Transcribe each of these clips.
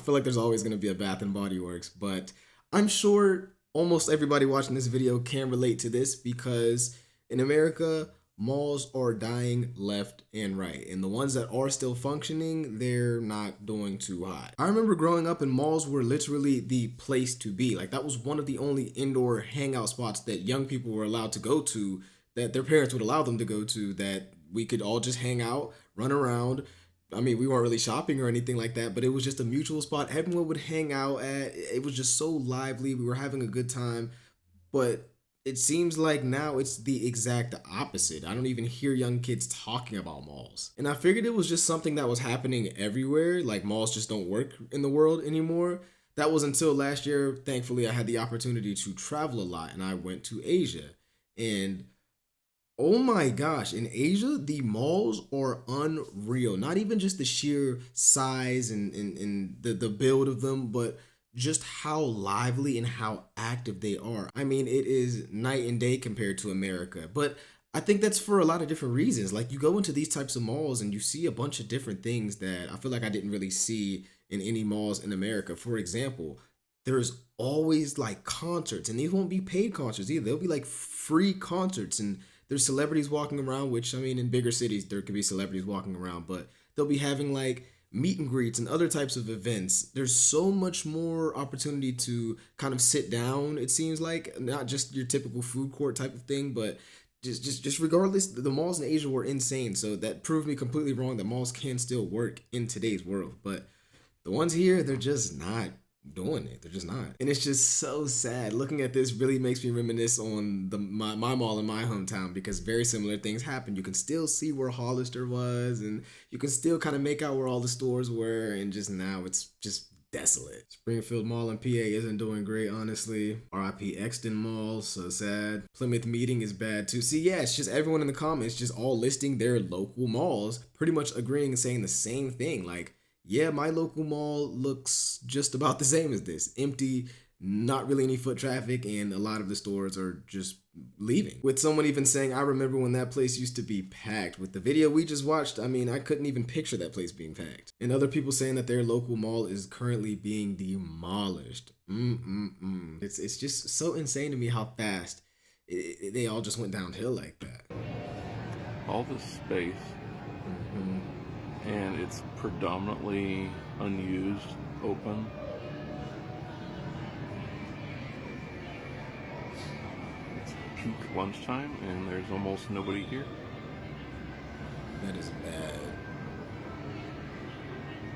I feel like there's always going to be a Bath and Body Works, but I'm sure almost everybody watching this video can relate to this because in America, malls are dying left and right. And the ones that are still functioning, they're not doing too hot. I remember growing up and malls were literally the place to be. Like that was one of the only indoor hangout spots that young people were allowed to go to, that their parents would allow them to go to, that we could all just hang out, run around. I mean, we weren't really shopping or anything like that, but it was just a mutual spot everyone would hang out at. It was just so lively. We were having a good time. But it seems like now it's the exact opposite. I don't even hear young kids talking about malls. And I figured it was just something that was happening everywhere. Like malls just don't work in the world anymore. That was until last year. Thankfully, I had the opportunity to travel a lot and I went to Asia. And oh my gosh, in Asia, the malls are unreal. Not even just the sheer size and the build of them, but just how lively and how active they are. I mean, it is night and day compared to America. But I think that's for a lot of different reasons. Like you go into these types of malls and you see a bunch of different things that I feel like I didn't really see in any malls in America. For example, there's always like concerts, and these won't be paid concerts either. They'll be like free concerts, and there's celebrities walking around, which I mean, in bigger cities, there could be celebrities walking around, but they'll be having like meet and greets and other types of events. There's so much more opportunity to kind of sit down, it seems like, not just your typical food court type of thing, but just regardless, the malls in Asia were insane. So that proved me completely wrong that malls can still work in today's world. But the ones here, they're just not doing it. They're just not. And it's just so sad. Looking at this really makes me reminisce on my mall in my hometown because very similar things happen. You can still see where Hollister was and you can still kind of make out where all the stores were, and just now it's just desolate. Springfield Mall in PA isn't doing great, honestly. RIP Exton Mall, so sad. Plymouth Meeting is bad too. See, yeah, it's just everyone in the comments just all listing their local malls, pretty much agreeing and saying the same thing. Like, yeah, my local mall looks just about the same as this. Empty, not really any foot traffic, and a lot of the stores are just leaving. With someone even saying, I remember when that place used to be packed. With the video we just watched, I mean, I couldn't even picture that place being packed. And other people saying that their local mall is currently being demolished. It's just so insane to me how fast they all just went downhill like that. All this space, and it's predominantly unused, open. It's peak lunchtime and there's almost nobody here. That is bad.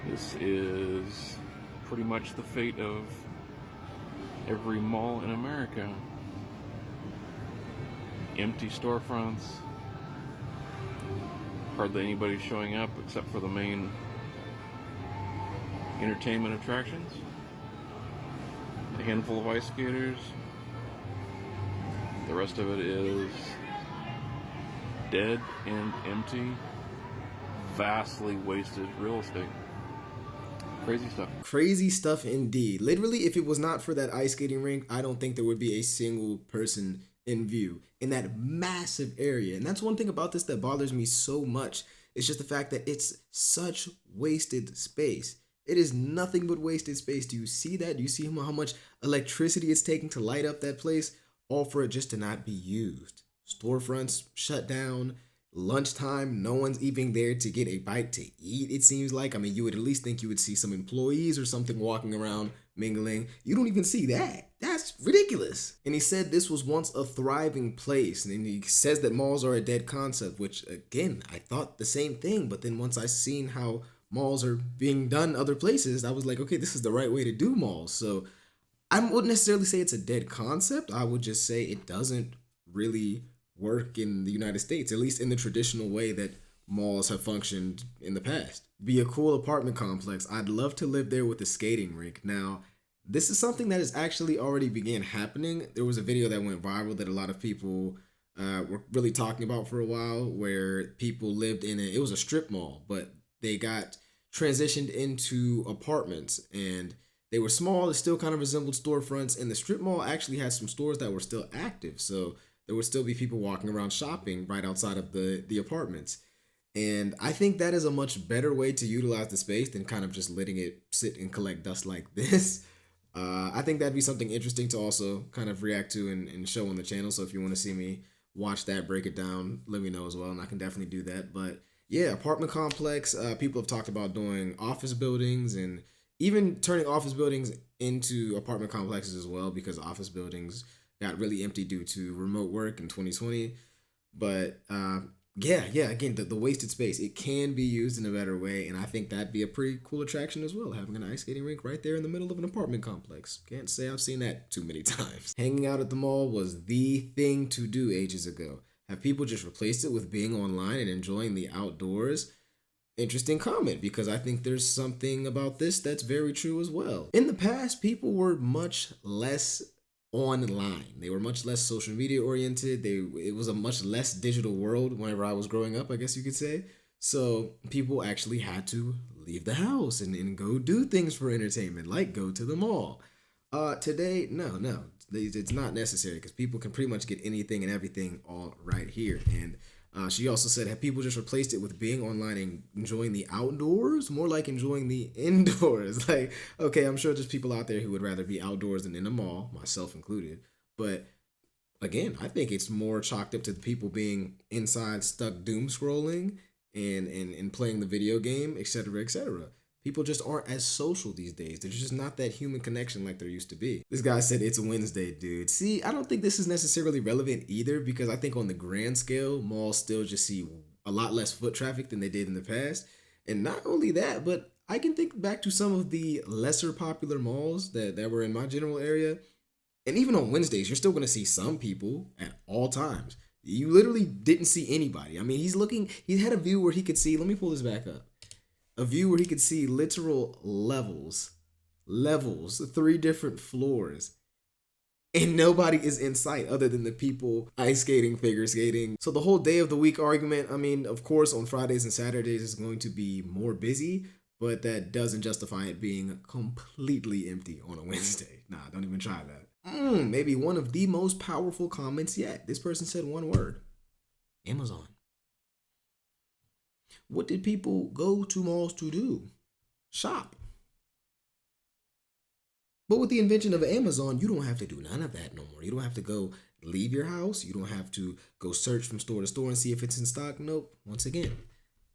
This is pretty much the fate of every mall in America. Empty storefronts, hardly anybody showing up except for the main entertainment attractions, a handful of ice skaters. The rest of it is dead and empty, vastly wasted real estate. Crazy stuff. Crazy stuff indeed. Literally, if it was not for that ice skating rink, I don't think there would be a single person in view in that massive area. And that's one thing about this that bothers me so much. It's just the fact that it's such wasted space. It is nothing but wasted space. Do you see that? Do you see how much electricity it's taking to light up that place? All for it just to not be used. Storefronts shut down. Lunchtime, no one's even there to get a bite to eat, it seems like. I mean, you would at least think you would see some employees or something walking around mingling. You don't even see that. That's ridiculous. And he said this was once a thriving place. And he says that malls are a dead concept, which again, I thought the same thing. But then once I seen how malls are being done other places, I was like, okay, this is the right way to do malls. So I wouldn't necessarily say it's a dead concept. I would just say it doesn't really work in the United States, at least in the traditional way that malls have functioned in the past. Be a cool apartment complex. I'd love to live there with a skating rink. Now, this is something that has actually already began happening. There was a video that went viral that a lot of people were really talking about for a while, where people lived in it was a strip mall, but they got transitioned into apartments, and they were small. It still kind of resembled storefronts, and the strip mall actually had some stores that were still active. So there would still be people walking around shopping right outside of the apartments. And I think that is a much better way to utilize the space than kind of just letting it sit and collect dust like this. I think that'd be something interesting to also kind of react to and show on the channel. So if you want to see me watch that, break it down, let me know as well, and I can definitely do that. But yeah, apartment complex, people have talked about doing office buildings and even turning office buildings into apartment complexes as well, because office buildings got really empty due to remote work in 2020. But yeah, again, the wasted space, it can be used in a better way. And I think that'd be a pretty cool attraction as well, having an ice skating rink right there in the middle of an apartment complex. Can't say I've seen that too many times. Hanging out at the mall was the thing to do ages ago. Have people just replaced it with being online and enjoying the outdoors? Interesting comment, because I think there's something about this that's very true as well. In the past, people were much less online. They were much less social media oriented. It was a much less digital world whenever I was growing up, I guess you could say. So people actually had to leave the house and go do things for entertainment, like go to the mall. Today, no, it's not necessary, because people can pretty much get anything and everything all right here. And she also said, have people just replaced it with being online and enjoying the outdoors? More like enjoying the indoors. Like, okay, I'm sure there's people out there who would rather be outdoors than in a mall, myself included. But again, I think it's more chalked up to the people being inside, stuck doom scrolling and playing the video game, etc., etc. People just aren't as social these days. There's just not that human connection like there used to be. This guy said it's a Wednesday, dude. See, I don't think this is necessarily relevant either, because I think on the grand scale, malls still just see a lot less foot traffic than they did in the past. And not only that, but I can think back to some of the lesser popular malls that were in my general area. And even on Wednesdays, you're still going to see some people at all times. You literally didn't see anybody. I mean, he had a view where he could see, let me pull this back up. A view where he could see literal levels, 3 different floors, and nobody is in sight other than the people ice skating, figure skating. So the whole day of the week argument, I mean, of course, on Fridays and Saturdays is going to be more busy, but that doesn't justify it being completely empty on a Wednesday. Nah, don't even try that. Maybe one of the most powerful comments yet. This person said one word: Amazon. What did people go to malls to do? Shop. But with the invention of Amazon, you don't have to do none of that no more. You don't have to go leave your house. You don't have to go search from store to store and see if it's in stock. Nope. Once again,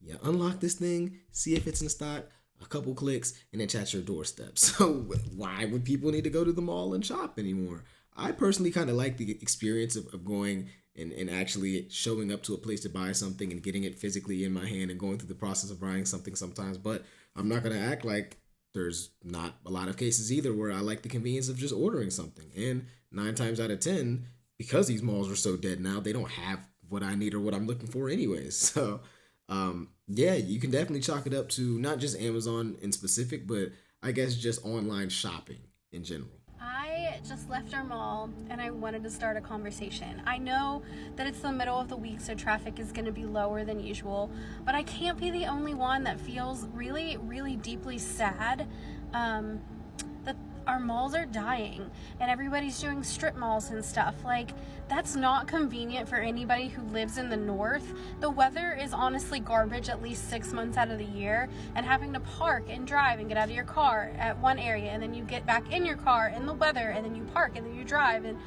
you unlock this thing, see if it's in stock, a couple clicks, and it's at your doorstep. So why would people need to go to the mall and shop anymore? I personally kind of like the experience of going and actually showing up to a place to buy something and getting it physically in my hand and going through the process of buying something sometimes. But I'm not going to act like there's not a lot of cases either where I like the convenience of just ordering something. And 9 times out of 10, because these malls are so dead now, they don't have what I need or what I'm looking for anyways. So yeah, you can definitely chalk it up to not just Amazon in specific, but I guess just online shopping in general. I just left our mall and I wanted to start a conversation. I know that it's the middle of the week, so traffic is going to be lower than usual, but I can't be the only one that feels really, really deeply sad that our malls are dying and everybody's doing strip malls and stuff. Like, that's not convenient for anybody who lives in the north. The weather is honestly garbage at least 6 months out of the year, and having to park and drive and get out of your car at one area and then you get back in your car in the weather and then you park and then you drive, and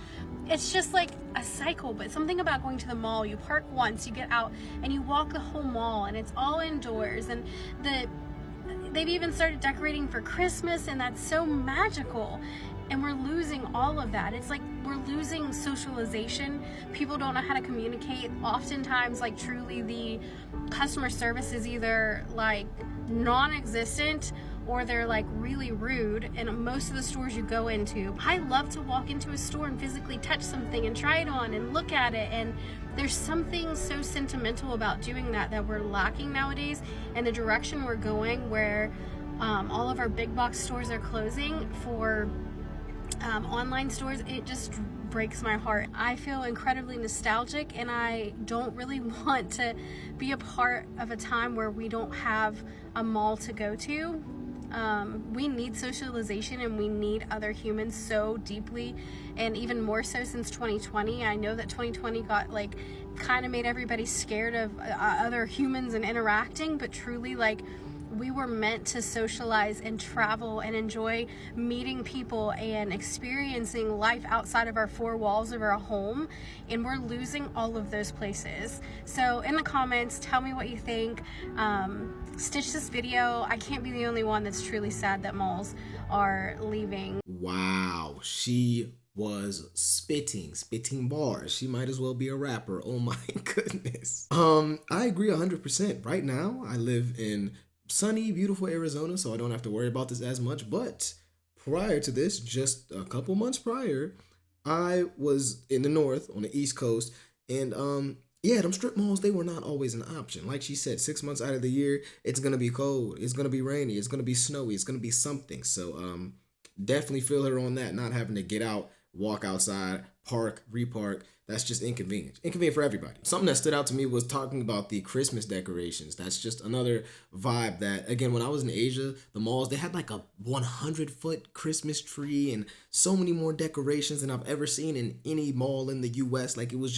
it's just like a cycle. But something about going to the mall, you park once, you get out and you walk the whole mall and it's all indoors, and they've even started decorating for Christmas, and that's so magical. And we're losing all of that. It's like we're losing socialization. People don't know how to communicate. Oftentimes, like, truly the customer service is either like non-existent or they're like really rude. And most of the stores you go into, I love to walk into a store and physically touch something and try it on and look at it, and there's something so sentimental about doing that we're lacking nowadays. And the direction we're going, where all of our big box stores are closing for online stores, it just breaks my heart. I feel incredibly nostalgic, and I don't really want to be a part of a time where we don't have a mall to go to. We need socialization and we need other humans so deeply, and even more so since 2020. I know that 2020 got like kind of made everybody scared of other humans and interacting, but truly, like, we were meant to socialize and travel and enjoy meeting people and experiencing life outside of our four walls of our home, and we're losing all of those places. So in the comments, tell me what you think. Stitch this video. I can't be the only one that's truly sad that malls are leaving. Wow, she was spitting bars. She might as well be a rapper. Oh my goodness. I agree 100%. Right now, I live in sunny, beautiful Arizona, so I don't have to worry about this as much. But prior to this, just a couple months prior, I was in the north on the East Coast, and yeah, them strip malls, they were not always an option. Like she said, 6 months out of the year, it's gonna be cold, it's gonna be rainy, it's gonna be snowy, it's gonna be something. So definitely feel her on that, not having to get out, walk outside, park, repark. That's just inconvenient. Inconvenient for everybody. Something that stood out to me was talking about the Christmas decorations. That's just another vibe that, again, when I was in Asia, the malls, they had like a 100-foot Christmas tree and so many more decorations than I've ever seen in any mall in the US. Like, it was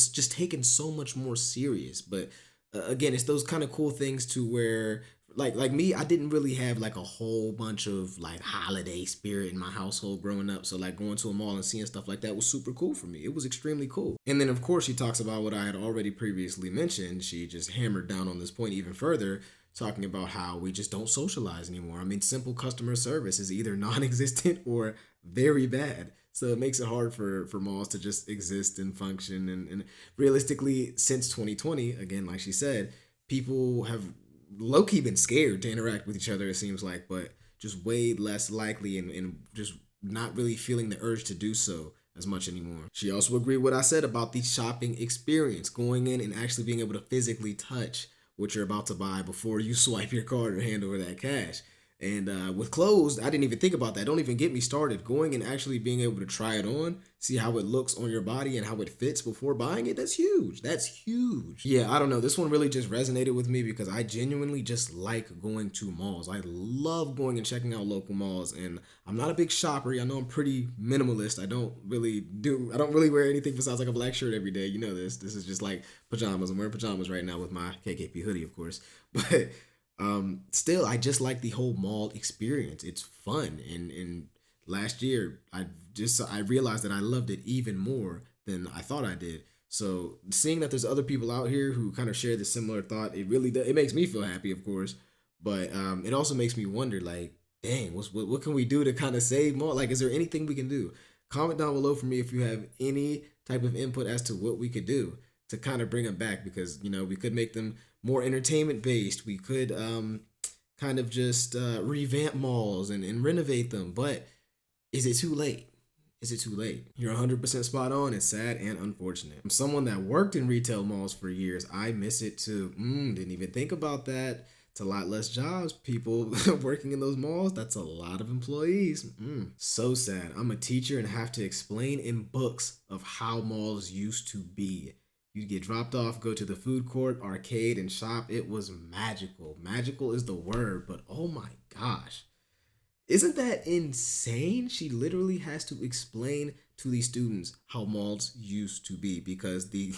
just taken so much more serious. But again, it's those kind of cool things to where, like me, I didn't really have like a whole bunch of like holiday spirit in my household growing up. So like going to a mall and seeing stuff like that was super cool for me. It was extremely cool. And then of course she talks about what I had already previously mentioned. She just hammered down on this point even further, talking about how we just don't socialize anymore. I mean, simple customer service is either non-existent or very bad. So it makes it hard for malls to just exist and function. And realistically, since 2020, again, like she said, people have low-key been scared to interact with each other, it seems like, but just way less likely and just not really feeling the urge to do so as much anymore. She also agreed with what I said about the shopping experience, going in and actually being able to physically touch what you're about to buy before you swipe your card or hand over that cash. And with clothes, I didn't even think about that. Don't even get me started. Going and actually being able to try it on, see how it looks on your body and how it fits before buying it, that's huge. That's huge. Yeah, I don't know. This one really just resonated with me because I genuinely just like going to malls. I love going and checking out local malls, and I'm not a big shopper. I know I'm pretty minimalist. I don't really wear anything besides like a black shirt every day. You know this. This is just like pajamas. I'm wearing pajamas right now with my KKP hoodie, of course. But still, I just like the whole mall experience. It's fun. And last year, I realized that I loved it even more than I thought I did. So seeing that there's other people out here who kind of share the similar thought, it makes me feel happy, of course. But it also makes me wonder, like, dang, what can we do to kind of save more? Like, is there anything we can do? Comment down below for me if you have any type of input as to what we could do to kind of bring them back, because, you know, we could make them more entertainment based. We could kind of just revamp malls and renovate them. But is it too late? Is it too late? You're 100% spot on. It's sad and unfortunate. I'm someone that worked in retail malls for years. I miss it too. Didn't even think about that. It's a lot less jobs. People working in those malls, that's a lot of employees. So sad. I'm a teacher and have to explain in books of how malls used to be. You'd get dropped off, go to the food court, arcade, and shop. It was magical. Magical is the word, but oh my gosh. Isn't that insane? She literally has to explain to these students how malls used to be, because the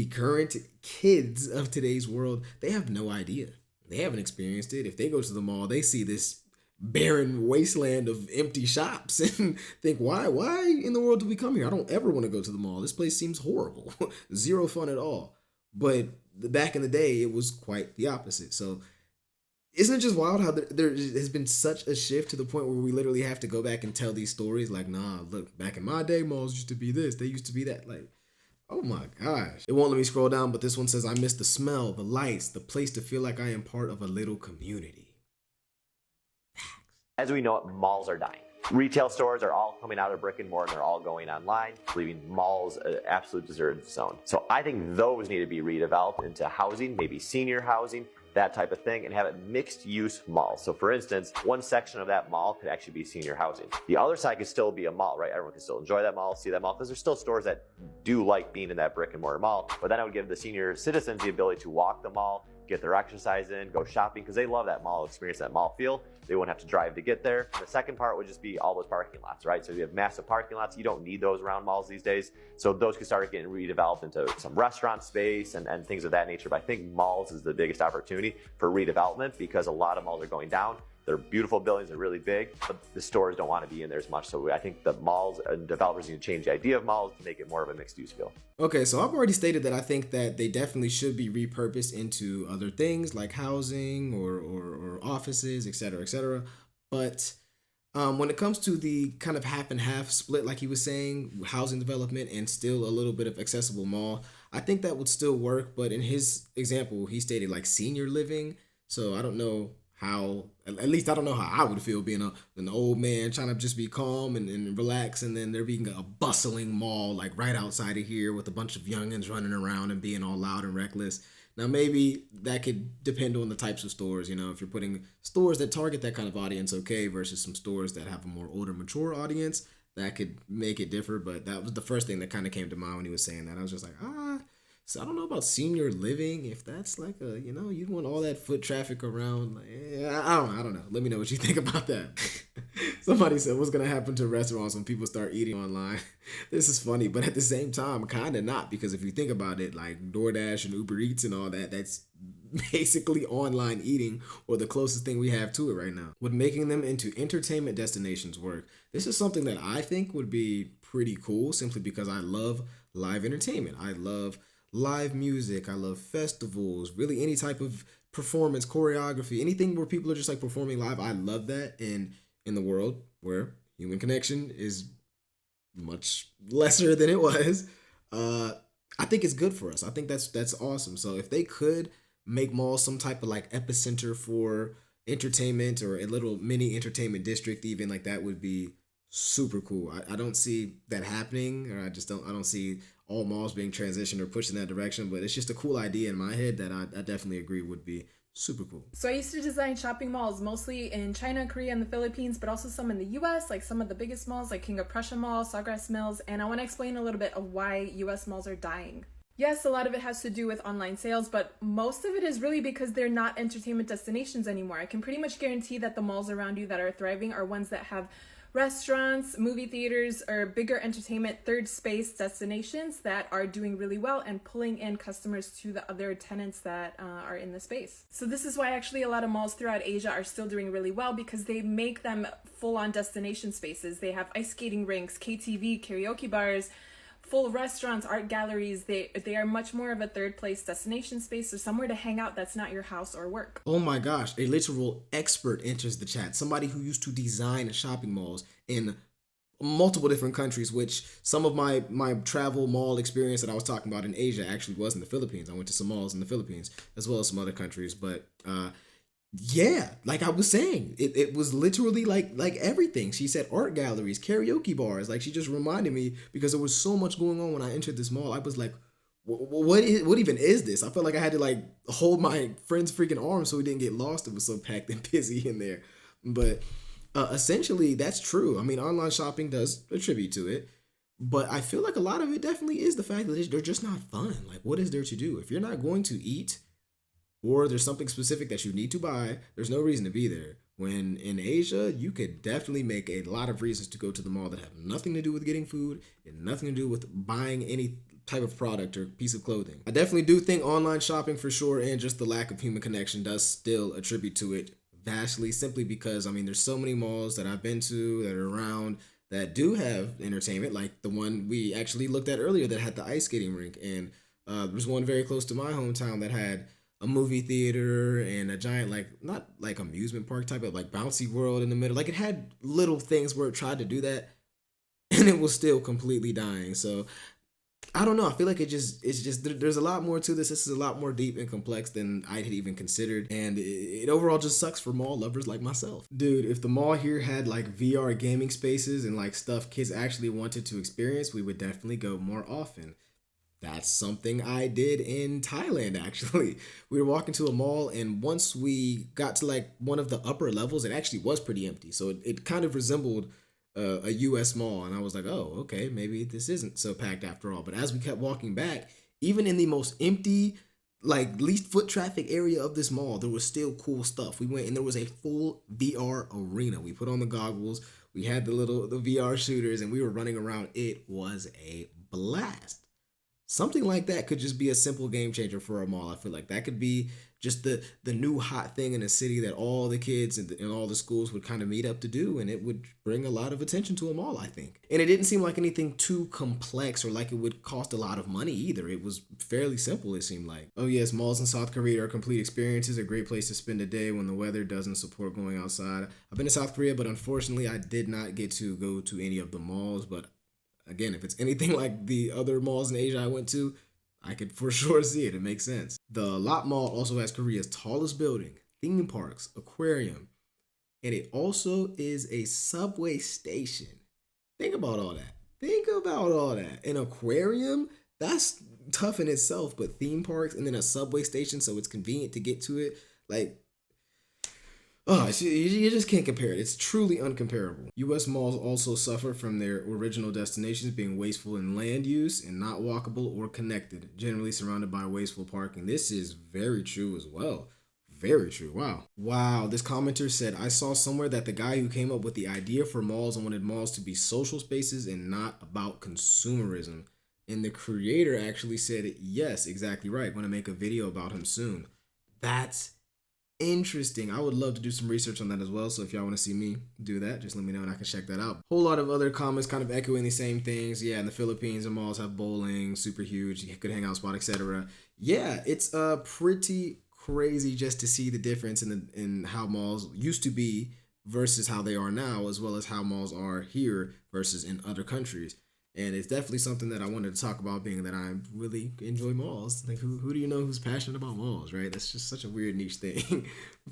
current kids of today's world, they have no idea. They haven't experienced it. If they go to the mall, they see this barren wasteland of empty shops and think, why in the world do we come here? I don't ever want to go to the mall. This place seems horrible. Zero fun at all. But back in the day, it was quite the opposite. So isn't it just wild how there has been such a shift to the point where we literally have to go back and tell these stories like, nah, look, back in my day, malls used to be this, they used to be that. Like, oh my gosh. It won't let me scroll down, but this one says, I miss the smell, the lights, the place to feel like I am part of a little community. As we know it, malls are dying. Retail stores are all coming out of brick and mortar and they're all going online, leaving malls an absolute deserted zone. So I think those need to be redeveloped into housing, maybe senior housing, that type of thing, and have it mixed use malls. So for instance, one section of that mall could actually be senior housing. The other side could still be a mall, right? Everyone can still enjoy that mall, see that mall, because there's still stores that do like being in that brick and mortar mall. But then I would give the senior citizens the ability to walk the mall, get their exercise in, go shopping, because they love that mall experience, that mall feel. They won't have to drive to get there. The second part would just be all those parking lots, right? So you have massive parking lots. You don't need those around malls these days. So those could start getting redeveloped into some restaurant space and things of that nature. But I think malls is the biggest opportunity for redevelopment, because a lot of malls are going down. They're beautiful buildings, they're really big, but the stores don't want to be in there as much. So I think the malls and developers need to change the idea of malls to make it more of a mixed use feel. Okay, so I've already stated that I think that they definitely should be repurposed into other things like housing or offices, et cetera, et cetera. But when it comes to the kind of half and half split, like he was saying, housing development and still a little bit of accessible mall, I think that would still work. But in his example, he stated like senior living. So I don't know how, at least I don't know how I would feel being an old man trying to just be calm and relax, and then there being a bustling mall like right outside of here with a bunch of youngins running around and being all loud and reckless. Now maybe that could depend on the types of stores, you know, if you're putting stores that target that kind of audience, okay, versus some stores that have a more older, mature audience, that could make it differ. But that was the first thing that kind of came to mind when he was saying that. I was just like, so I don't know about senior living, if that's like a, you know, you'd want all that foot traffic around. Like, I don't know. Let me know what you think about that. Somebody said, what's going to happen to restaurants when people start eating online? This is funny, but at the same time, kind of not, because if you think about it, like DoorDash and Uber Eats and all that, that's basically online eating, or the closest thing we have to it right now. Would making them into entertainment destinations work? This is something that I think would be pretty cool, simply because I love live entertainment. I love live music. I love festivals, really any type of performance, choreography, anything where people are just like performing live. I love that. And in the world where human connection is much lesser than it was, I think it's good for us. I think that's awesome. So if they could make malls some type of like epicenter for entertainment, or a little mini entertainment district even, like that would be super cool. I don't see that happening, or I don't see all malls being transitioned or pushed in that direction, but it's just a cool idea in my head that I definitely agree would be super cool. So I used to design shopping malls mostly in China, Korea, and the Philippines, but also some in the US, like some of the biggest malls like King of Prussia Mall, Sawgrass Mills, and I want to explain a little bit of why US malls are dying. Yes, a lot of it has to do with online sales, but most of it is really because they're not entertainment destinations anymore. I can pretty much guarantee that the malls around you that are thriving are ones that have restaurants, movie theaters, or bigger entertainment third space destinations that are doing really well and pulling in customers to the other tenants that are in the space. So this is why actually a lot of malls throughout Asia are still doing really well, because they make them full-on destination spaces. They have ice skating rinks, KTV, karaoke bars, full restaurants, art galleries. They are much more of a third place destination space, or somewhere to hang out that's not your house or work. Oh my gosh, a literal expert enters the chat. Somebody who used to design shopping malls in multiple different countries, which some of my travel mall experience that I was talking about in Asia actually was in the Philippines. I went to some malls in the Philippines as well as some other countries, but yeah, like I was saying, it was literally like everything. She said art galleries, karaoke bars. Like, she just reminded me, because there was so much going on when I entered this mall. I was like, what even is this? I felt like I had to like hold my friend's freaking arm so we didn't get lost. It was so packed and busy in there. But essentially, that's true. I mean, online shopping does attribute to it. But I feel like a lot of it definitely is the fact that they're just not fun. Like, what is there to do? If you're not going to eat, or there's something specific that you need to buy, there's no reason to be there. When in Asia, you could definitely make a lot of reasons to go to the mall that have nothing to do with getting food and nothing to do with buying any type of product or piece of clothing. I definitely do think online shopping for sure, and just the lack of human connection, does still attribute to it vastly, simply because, I mean, there's so many malls that I've been to that are around that do have entertainment, like the one we actually looked at earlier that had the ice skating rink. And there's one very close to my hometown that had a movie theater and a giant, like, not like amusement park type of like bouncy world in the middle. Like, it had little things where it tried to do that, and it was still completely dying. So I don't know. I feel like it's just there's a lot more to this. This is a lot more deep and complex than I had even considered, and it overall just sucks for mall lovers like myself. Dude, if the mall here had like VR gaming spaces and like stuff kids actually wanted to experience, we would definitely go more often. That's something I did in Thailand, actually. We were walking to a mall, and once we got to like one of the upper levels, it actually was pretty empty. So it kind of resembled a US mall, and I was like, oh, okay, maybe this isn't so packed after all. But as we kept walking back, even in the most empty, like least foot traffic area of this mall, there was still cool stuff. We went and there was a full VR arena. We put on the goggles, we had the VR shooters, and we were running around. It was a blast. Something like that could just be a simple game changer for a mall. I feel like that could be just the new hot thing in a city that all the kids and all the schools would kind of meet up to do, and it would bring a lot of attention to a mall, I think. And it didn't seem like anything too complex or like it would cost a lot of money either. It was fairly simple, it seemed like. Oh yes, malls in South Korea are complete experiences, a great place to spend a day when the weather doesn't support going outside. I've been to South Korea, but unfortunately I did not get to go to any of the malls. But again, if it's anything like the other malls in Asia I went to, I could for sure see it. It makes sense. The Lot Mall also has Korea's tallest building, theme parks, aquarium, and it also is a subway station. Think about all that. Think about all that. An aquarium, that's tough in itself, but theme parks and then a subway station so it's convenient to get to it. Like, oh, you just can't compare it. It's truly uncomparable. U.S. malls also suffer from their original destinations being wasteful in land use and not walkable or connected, generally surrounded by wasteful parking. This is very true as well. Very true. Wow. Wow. This commenter said, I saw somewhere that the guy who came up with the idea for malls wanted malls to be social spaces and not about consumerism. And the creator actually said, yes, exactly right. Want to make a video about him soon. That's interesting. I would love to do some research on that as well. So if y'all want to see me do that, just let me know and I can check that out. Whole lot of other comments kind of echoing the same things. Yeah, in the Philippines, the malls have bowling, super huge, good hangout spot, etc. Yeah, it's pretty crazy just to see the difference in how malls used to be versus how they are now, as well as how malls are here versus in other countries. And it's definitely something that I wanted to talk about, being that I really enjoy malls. Like, who do you know who's passionate about malls, right? That's just such a weird niche thing.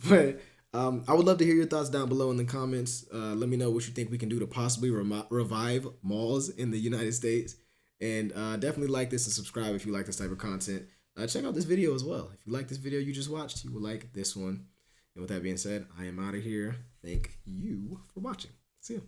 But I would love to hear your thoughts down below in the comments. Let me know what you think we can do to possibly revive malls in the United States. And definitely like this and subscribe if you like this type of content. Check out this video as well. If you like this video you just watched, you will like this one. And with that being said, I am out of here. Thank you for watching. See you.